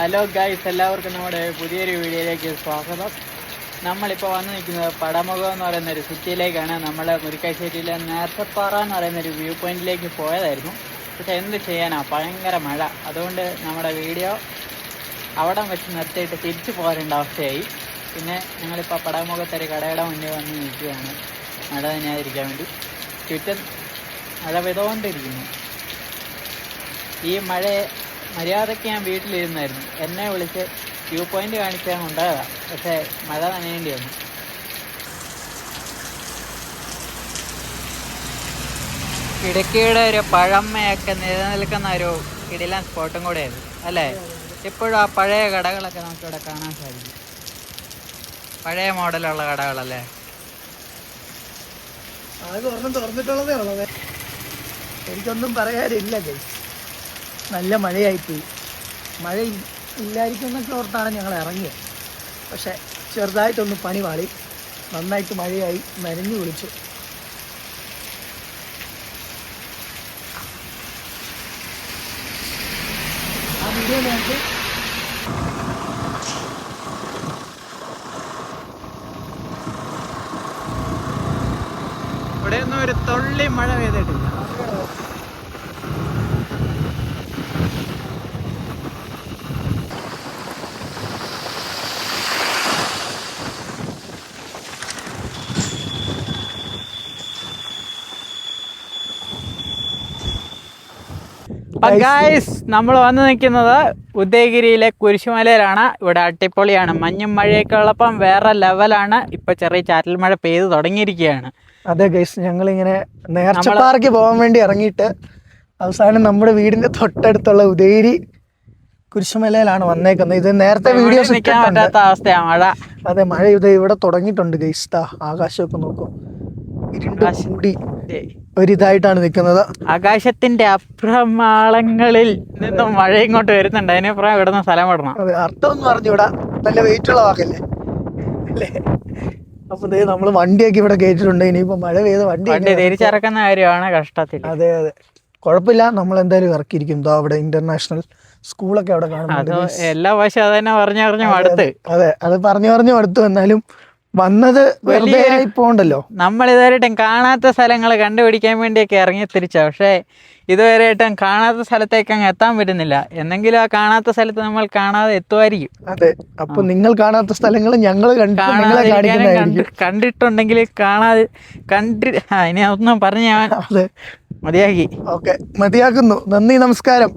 Hello guys, എല്ലാവർക്കും നമ്മുടെ പുതിയൊരു വീഡിയോയിലേക്ക് സ്വാഗതം. നമ്മളിപ്പോൾ വന്ന് നിൽക്കുന്നത് പടമുഖം എന്ന് പറയുന്ന ഒരു സിറ്റിയിലേക്കാണ്. നമ്മൾ മുരിക്കാശ്ശേരിയിലെ നേർച്ചപ്പാറ എന്ന് പറയുന്ന ഒരു വ്യൂ പോയിന്റിലേക്ക് പോയതായിരുന്നു. പക്ഷെ എന്ത് ചെയ്യാനാ, ഭയങ്കര മഴ. അതുകൊണ്ട് നമ്മുടെ വീഡിയോ അവിടെ വെച്ച് നിർത്തിയിട്ട് തിരിച്ചു പോരേണ്ട അവസ്ഥയായി. പിന്നെ ഞങ്ങളിപ്പോൾ പടമുഖത്തൊരു കടയുടെ മുന്നിൽ വന്ന് നിൽക്കുകയാണ്, മഴ തന്നെയാതിരിക്കാൻ വേണ്ടി. ചുറ്റും മഴ പെയ്തുകൊണ്ടിരിക്കുന്നു. ഈ മര്യാദയ്ക്ക് ഞാൻ വീട്ടിലിരുന്നായിരുന്നു. എന്നെ വിളിച്ച് വ്യൂ പോയിന്റ് കാണിക്കാൻ കൊണ്ടുപോയതാണ്, പക്ഷേ മഴ നനയേണ്ടി വന്നു. ഇടുക്കിയുടെ ഒരു പഴമയൊക്കെ നിലനിൽക്കുന്ന ഒരു കിടിലൻ സ്പോട്ടും കൂടെയായിരുന്നു അല്ലേ? ഇപ്പോഴും ആ പഴയ കടകളൊക്കെ നമുക്കിവിടെ കാണാൻ സാധിക്കും. പഴയ മോഡലുള്ള കടകളല്ലേ? തുറന്നിട്ടുള്ളതേ ഉള്ളത്. എനിക്കൊന്നും പറയാനില്ല ഗൈസ്, നല്ല മഴയായിപ്പോയി. മഴ ഇല്ലായിരിക്കും എന്നൊക്കെ ഓർത്താണ് ഞങ്ങൾ ഇറങ്ങിയത്. പക്ഷെ ചെറുതായിട്ടൊന്ന് പണി പാളി, നന്നായിട്ട് മഴയായി, നനഞ്ഞു വിളിച്ചു. ആ വീഡിയോ നോക്കി ഇവിടെ ഒന്നും ഒരു തുള്ളി മഴ പെയ്തിട്ടില്ല. ഗൈസ്, നമ്മൾ വന്ന് നിൽക്കുന്നത് ഉദയഗിരിയിലെ കുരിശുമലയിലാണ്. ഇവിടെ അടിപൊളിയാണ്, മഞ്ഞും മഴയൊക്കെ ഉള്ളപ്പം വേറെ ലെവലാണ്. ഇപ്പൊ ചെറിയ ചാറ്റൽ മഴ പെയ്ത് തുടങ്ങിയിരിക്കുകയാണ്. അതെ ഗൈസ്, ഞങ്ങളിങ്ങനെ നേർച്ചപ്പാറയ്ക്ക് പോകാൻ വേണ്ടി ഇറങ്ങിയിട്ട് അവസാനം നമ്മുടെ വീടിന്റെ തൊട്ടടുത്തുള്ള ഉദയഗിരി കുരിശുമലയിലാണ് വന്നേക്കുന്നത്. ഇത് നേരത്തെ വീഡിയോസ് നിൽക്കാൻ പറ്റാത്ത അവസ്ഥയാണ് മഴ. അതെ, മഴ ഇത് ഇവിടെ തുടങ്ങിയിട്ടുണ്ട് ഗൈസ്. ആകാശമൊക്കെ നോക്കും, ഇരുണ്ടി ഒരിതായിട്ടാണ് നിൽക്കുന്നത്. ആകാശത്തിന്റെ അപ്രമാളങ്ങളിൽ നിന്നും മഴ ഇങ്ങോട്ട് വരുന്നുണ്ട്. അതിനപ്പുറം ഇവിടുന്ന് സ്ഥലം വിടണം. അതെ, അർത്ഥമൊന്നും അറിഞ്ഞൂടാ, നല്ല വെയിറ്റ് ഉള്ള വാക്കല്ലേ അല്ലേ? അപ്പൊ നമ്മള് വണ്ടിയൊക്കെ ഇവിടെ കേട്ടിട്ടുണ്ട്. ഇനിയിപ്പോ മഴ പെയ്ത് വണ്ടി തിരിച്ചിറക്കുന്ന കാര്യമാണ് കഷ്ടത്തിൽ. അതെ അതെ, കുഴപ്പമില്ല, നമ്മൾ എന്തായാലും ഇറക്കിയിരിക്കും. അവിടെ ഇന്റർനാഷണൽ സ്കൂളൊക്കെ അവിടെ കാണുന്നുണ്ട്. എല്ലാ ഭാഷയും അത് തന്നെ പറഞ്ഞു അടുത്ത്. അതെ, അത് പറഞ്ഞു അടുത്തു. എന്നാലും വന്നത് വെറുതെ ആയി പോണ്ടല്ലോ. നമ്മൾ ഇതുവരെയായിട്ടും കാണാത്ത സ്ഥലങ്ങൾ കണ്ടുപിടിക്കാൻ വേണ്ടിയൊക്കെ ഇറങ്ങി തിരിച്ച, പക്ഷേ ഇതുവരെയായിട്ടും കാണാത്ത സ്ഥലത്തേക്ക് അങ്ങ് എത്താൻ പറ്റുന്നില്ല. എന്നെങ്കിലും ആ കാണാത്ത സ്ഥലത്ത് നമ്മൾ കാണാതെ എത്തുമായിരിക്കും. അതെ, അപ്പൊ നിങ്ങൾ കാണാത്ത സ്ഥലങ്ങൾ ഞങ്ങൾ കണ്ടിട്ടുണ്ടെങ്കിൽ കാണാതെ ഇനി ഒന്നും പറഞ്ഞ് ഞാൻ മതിയാക്കി. ഓക്കെ, മതിയാക്കുന്നു. നന്ദി, നമസ്കാരം.